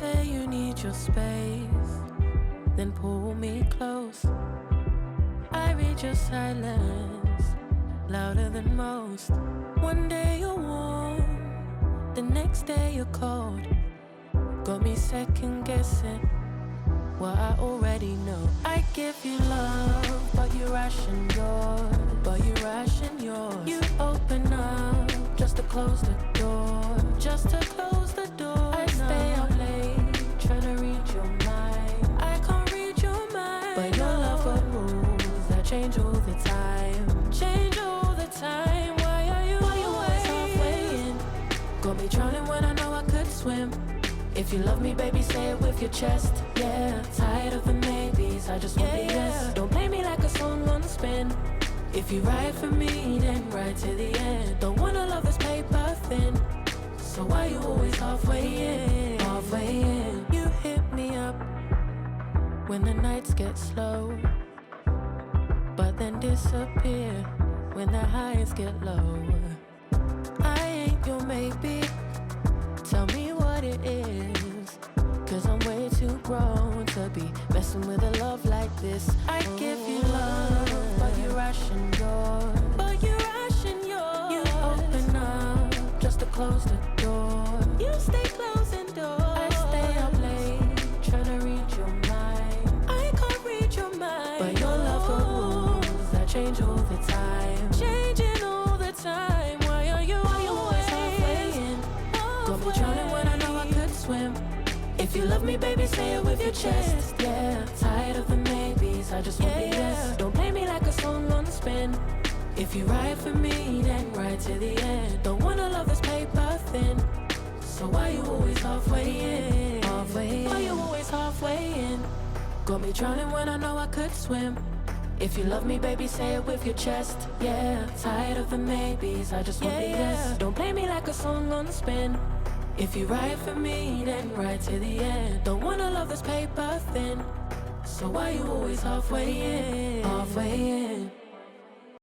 say you need your space, then pull me close. I read your silence, louder than most. One day you're warm, the next day you're cold. Got me second guessing what I already know. I give you love, but you ration yours. You open up just to close the door. I stay up late, tryna read your mind. I can't read your mind, but your love got rules that change all the time. Why are you always halfway in? Got me drowning when I know I could swim. If you love me, baby, say it with your chest. Yeah, tired of the maybes, I just want the yes. Don't play me like a song on spin. If you ride for me, then ride to the end. Don't wanna love this paper thin, so why you always halfway in? You hit me up when the nights get slow, but then disappear when the highs get low. I ain't your maybe, tell me what it is, 'cause I'm way too grown to be messing with a love like this. I give you love, but you ration yours. You open up just to close the door. You stay closing doors. I stay up late, tryna read your mind. I can't read your mind, but your love got rules that change all the time. Why are you always halfway in? Got me drowning when I know I could swim. If you love me, baby, say it with your chest. Yeah, tired of the maybes, I just want the yes. Don't play me like a song on spin. If you ride for me, then ride to the end. Don't wanna love this paper thin, so why you always halfway in? Why you always halfway in? Got me drowning when I know I could swim. If you love me, baby, say it with your chest. Yeah, tired of the maybes, I just want the yes. Don't play me like a song on spin. If you ride for me, then ride to the end. Don't wanna love this paper thin, so why you always halfway in?